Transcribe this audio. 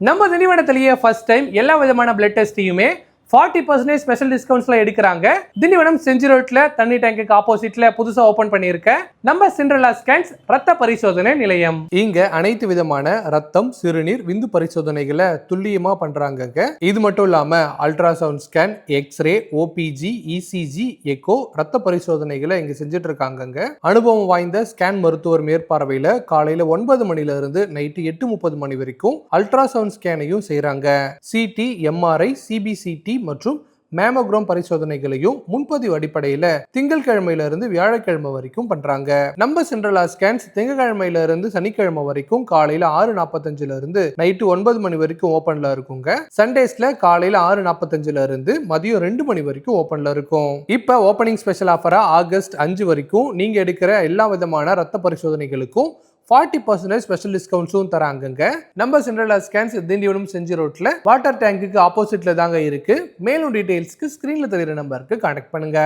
நம்ம திண்டிவனத்திலேயே first time எல்லா விதமான பிளட் டெஸ்டையுமே 40% ஸ்பெஷல் டிஸ்கவுண்ட்ஸ்ல எடுக்கிறாங்க. திண்டிவனம் செஞ்சி ரோட்ல தண்ணி டேங்குக்கு ஆப்போசிட்ல புதுசா ஓபன் பண்ணியிருக்க நம்ம சிண்ட்ரெல்லா ஸ்கேன்ஸ் ரத்த பரிசோதனை நிலையம். இங்க அனைத்து விதமான ரத்தம், சிறுநீர், விந்து பரிசோதனைகளை துல்லியமா பண்றாங்க. இது மட்டும் இல்லாம ultrasound scan, X-ray, OPG, ECG, echo, ரத்த பரிசோதனைகளை இங்க செஞ்சுட்டு இருக்காங்க. அனுபவம் வாய்ந்த ஸ்கேன் மருத்துவர் மேற்பார்வையில காலையில 9 மணில இருந்து நைட்டு 8:30 மணி வரைக்கும் அல்ட்ராசவுண்ட் ஸ்கேனையும் செய்யறாங்க. சிடி, எம்ஆர்ஐ, சிபிசிடி மற்றும் மேமோகிராம் பரிசோதனைகளையும் முன்பதிவு அடிப்படையில திங்கட்கிழமையில இருந்து வியாழக்கிழமை வரைக்கும் பண்றாங்க. நம்ம சிண்ட்ரெல்லா ஸ்கேன்ஸ் திங்கட்கிழமையில இருந்து சனிக்கிழமை வரைக்கும் காலையில 6:45 இருந்து நைட்டு 9 மணி வரைக்கும் ஓபன்ல இருக்குங்க. சண்டேஸ்ல காலையில 6:45 இருந்து மதியம் 2 மணி வரைக்கும் ஓபன்ல இருக்கும். இப்ப ஓபனிங் ஸ்பெஷல் ஆஃபரா ஆகஸ்ட் 5 வரைக்கும் நீங்க எடுக்கிற எல்லா விதமான ரத்த பரிசோதனைகளுக்கும் 40% ஸ்பெஷல் டிஸ்கவுண்ட்ஸும் தராங்க. நம்ம சிண்ட்ரெல்லா ஸ்கேன்ஸ் திண்டிவனம் செஞ்சி ரோட்ல வாட்டர் டேங்குக்கு ஆப்போசிட்ல தாங்க இருக்கு. மேலும் டீடைல்ஸ்க்கு ஸ்கிரீன்ல தெரியுற நம்பருக்கு கான்டாக்ட் பண்ணுங்க.